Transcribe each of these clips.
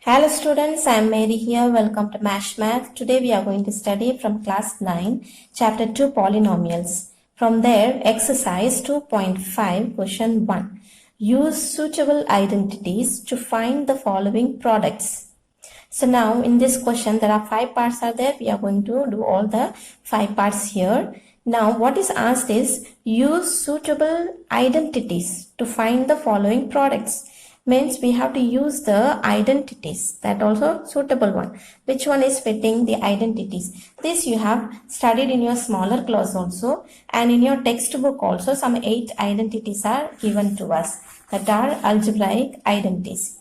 Hello students, I am Mary here. Welcome to MASH Math. Today we are going to study from class 9, chapter 2 polynomials. From there, exercise 2.5, question 1. Use suitable identities to find the following products. So now in this question, there are 5 parts are there. We are going to do all the 5 parts here. Now what is asked is use suitable identities to find the following products. Means we have to use the identities, that also suitable one. Which one is fitting the identities? This you have studied in your smaller class also, and in your textbook also some 8 identities are given to us, that are algebraic identities.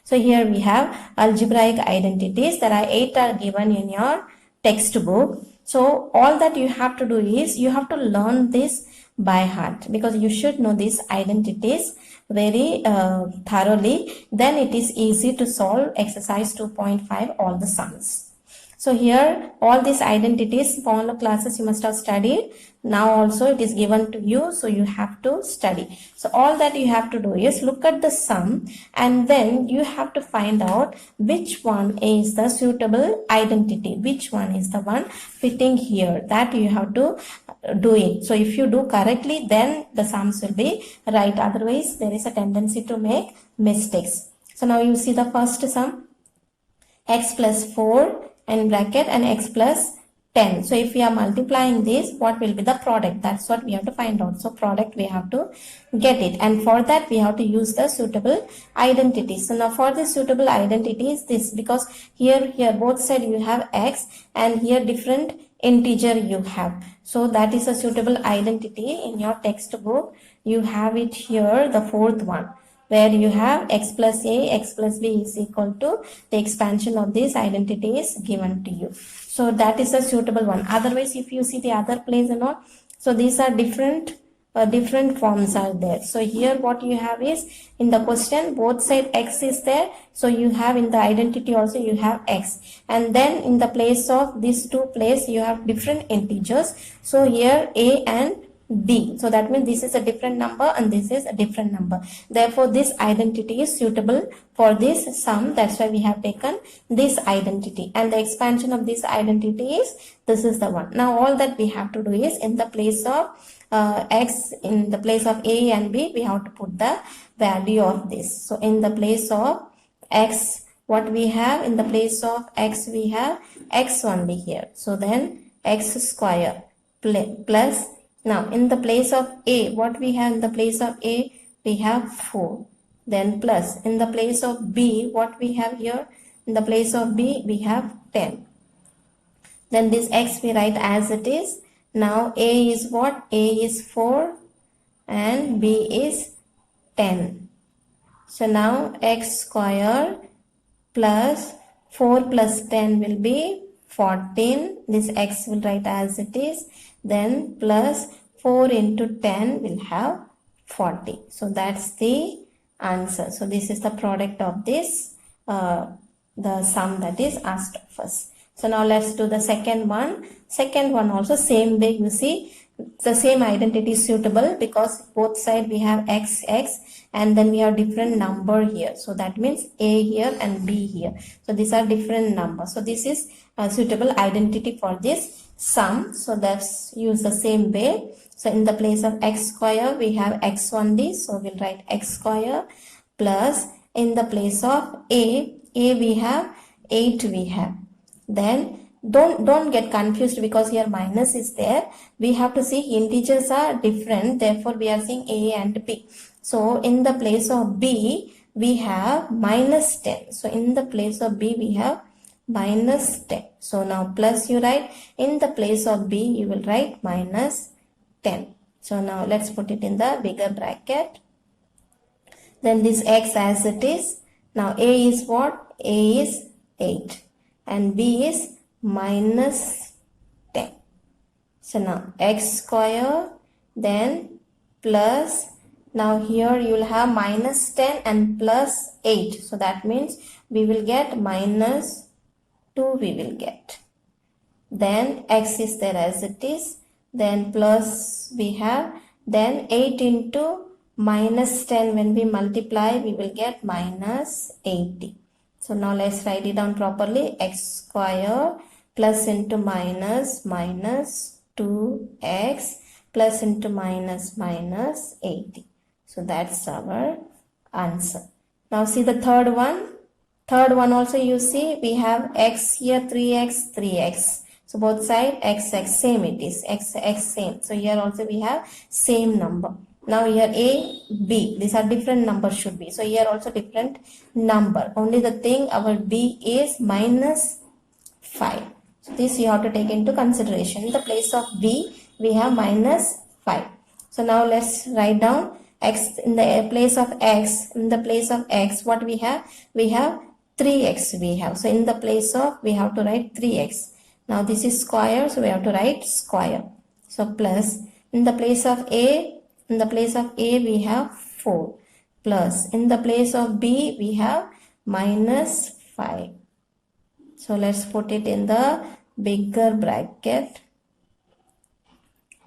So here we have algebraic identities. There are 8 are given in your textbook. So all that you have to do is you have to learn this by heart, because you should know these identities very thoroughly. Then it is easy to solve exercise 2.5 all the sums. So here all these identities, smaller classes you must have studied. Now also it is given to you, so you have to study. So all that you have to do is look at the sum, and then you have to find out which one is the suitable identity, which one is the one fitting here. That you have to do it. So if you do correctly, then the sums will be right. Otherwise there is a tendency to make mistakes. So now you see the first sum, x plus 4 and bracket and x plus 10. So if we are multiplying this, what will be the product? That's what we have to find out. So product we have to get it, and for that we have to use the suitable identity. So now for the suitable identity is this, because here both side you have x, and here different integer you have. So that is a suitable identity. In your textbook you have it here, the fourth one, where you have x plus a, x plus b is equal to the expansion of this identity is given to you. So that is a suitable one. Otherwise, if you see the other place and all, so these are different forms are there. So here what you have is, in the question both side x is there, so you have in the identity also you have x, and then in the place of these two place you have different integers. So here a and b, so that means this is a different number and this is a different number. Therefore this identity is suitable for this sum. That's why we have taken this identity, and the expansion of this identity is, this is the one. Now all that we have to do is, in the place of x, in the place of a and b, we have to put the value of this. So in the place of x, what we have, in the place of x we have x only here, so then x square plus, now in the place of a, what we have, in the place of a we have 4, then plus, in the place of b, what we have here, in the place of b we have 10. Then this x we write as it is. Now a is what? A is 4 and b is 10. So now x square plus 4 plus 10 will be 14. This x will write as it is. Then plus 4 into 10 will have 40. So that's the answer. So this is the product of this, the sum that is asked of us. So now let's do the second one. Second one also same way, you see the same identity is suitable, because both side we have x, and then we have different number here. So that means a here and b here. So these are different numbers. So this is a suitable identity for this sum. So let's use the same way. So in the place of x square we have x only, so we'll write x square plus, in the place of a we have 8 we have. Then don't get confused, because here minus is there. We have to see integers are different, therefore we are seeing a and b. So in the place of b we have minus 10. So in the place of b we have minus 10. So now plus you write, in the place of b you will write minus 10. So now let's put it in the bigger bracket. Then this x as it is. Now a is what? A is 8 and b is minus 10. So now x square, then plus, now here you will have minus 10 and plus 8. So that means we will get minus 2 we will get. Then x is there as it is. Then plus we have, then 8 into minus 10, when we multiply we will get minus 80. So now let's write it down properly. X square plus into minus minus 2x plus into minus minus 80. So that's our answer. Now see the third one. Third one also you see we have x here 3x 3x. So both side x same it is x same. So here also we have same number. Now here A, B, these are different numbers should be. So here also different number. Only the thing our B is minus 5. So this you have to take into consideration. In the place of B, we have minus 5. So now let's write down x in the place of x. In the place of x, what we have? We have 3x we have. So in the place of, we have to write 3x. Now this is square, so we have to write square. So plus, in the place of A, we have 4 plus in the place of B we have minus 5. So let's put it in the bigger bracket.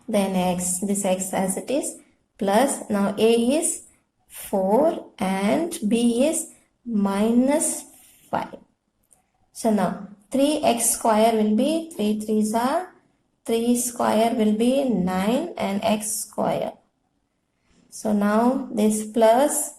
Then x, this x as it is, plus now A is 4 and B is minus 5. So now 3x square will be 3 3s are 3 square will be 9 and x square. So now this plus,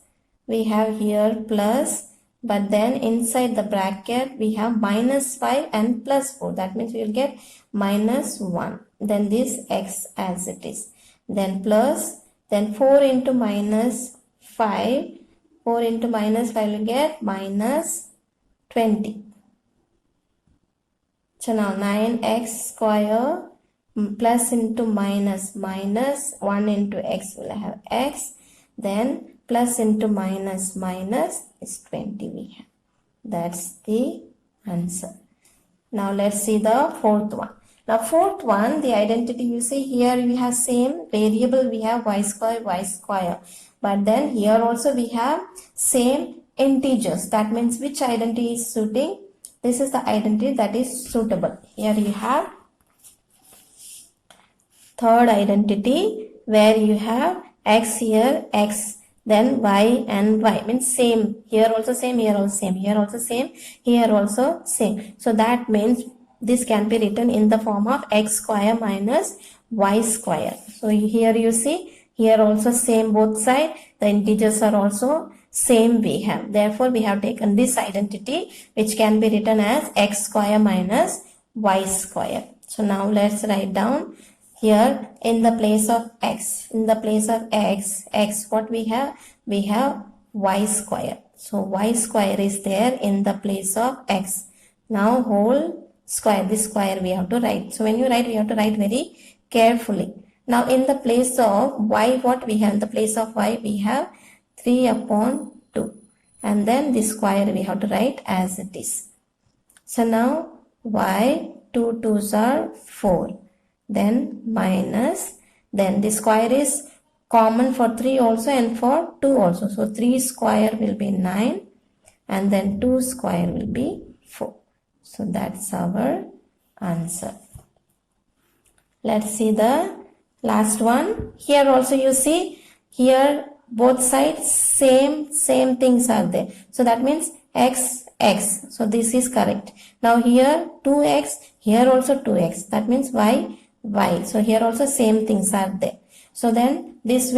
we have here plus, but then inside the bracket we have minus 5 and plus 4. That means we will get minus 1. Then this x as it is. Then plus, then 4 into minus 5. 4 into minus 5 will get minus 20. So now 9x square plus into minus 1 into x will have x, then plus into minus is 20 we have. That's the answer. Now let's see the fourth one. Now fourth one, the identity you see here we have same variable, we have y square, but then here also we have same integers. That means which identity is suiting? This is the identity that is suitable. Here you have third identity where you have x here, x, then y and y, means same. Here also same, here also same, here also same, here also same. So that means this can be written in the form of x square minus y square. So here you see, here also same both sides, the integers are also same we have. Therefore, we have taken this identity which can be written as x square minus y square. So now let's write down here in the place of x, what we have? We have y square. So y square is there in the place of x. Now whole square, this square we have to write. So when you write, we have to write very carefully. Now in the place of y, what we have? In the place of y, we have 3 upon 2. And then this square we have to write as it is. So now y, 2 2s are 4. Then minus, then the square is common for 3 also and for 2 also. So 3 square will be 9 and then 2 square will be 4. So that's our answer. Let's see the last one. Here also you see, here both sides same things are there. So that means x. So this is correct. Now here 2x, here also 2x. That means y. So here also same things are there. So then this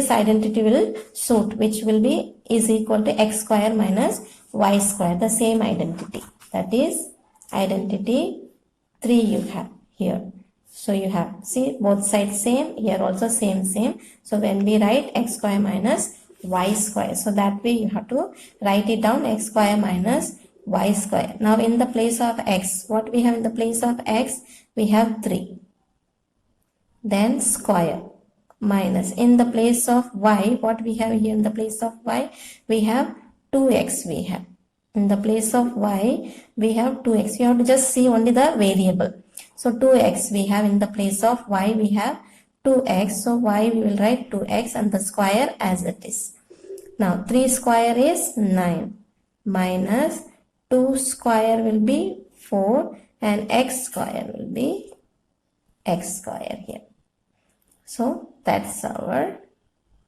identity will suit, which will be is equal to x square minus y square, the same identity. That is identity 3 you have here. So you have, see both sides same, here also same. So when we write x square minus y square, so that way you have to write it down, x square minus y square. Now in the place of x, what we have in the place of x? We have 3. Then square minus in the place of y, what we have here in the place of y? We have 2x we have. In the place of y, we have 2x. You have to just see only the variable. So 2x we have in the place of y, we have 2x. So y we will write 2x and the square as it is. Now 3 square is 9 minus 2 square will be 4 and x square will be x square here. So that's our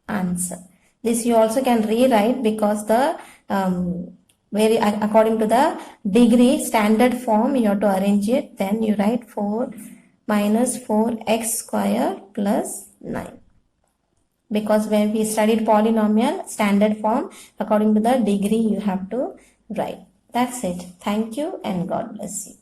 answer. This you also can rewrite because the where according to the degree standard form you have to arrange it. Then you write 4 minus 4x square plus 9. Because when we studied polynomial standard form, according to the degree you have to write. That's it. Thank you and God bless you.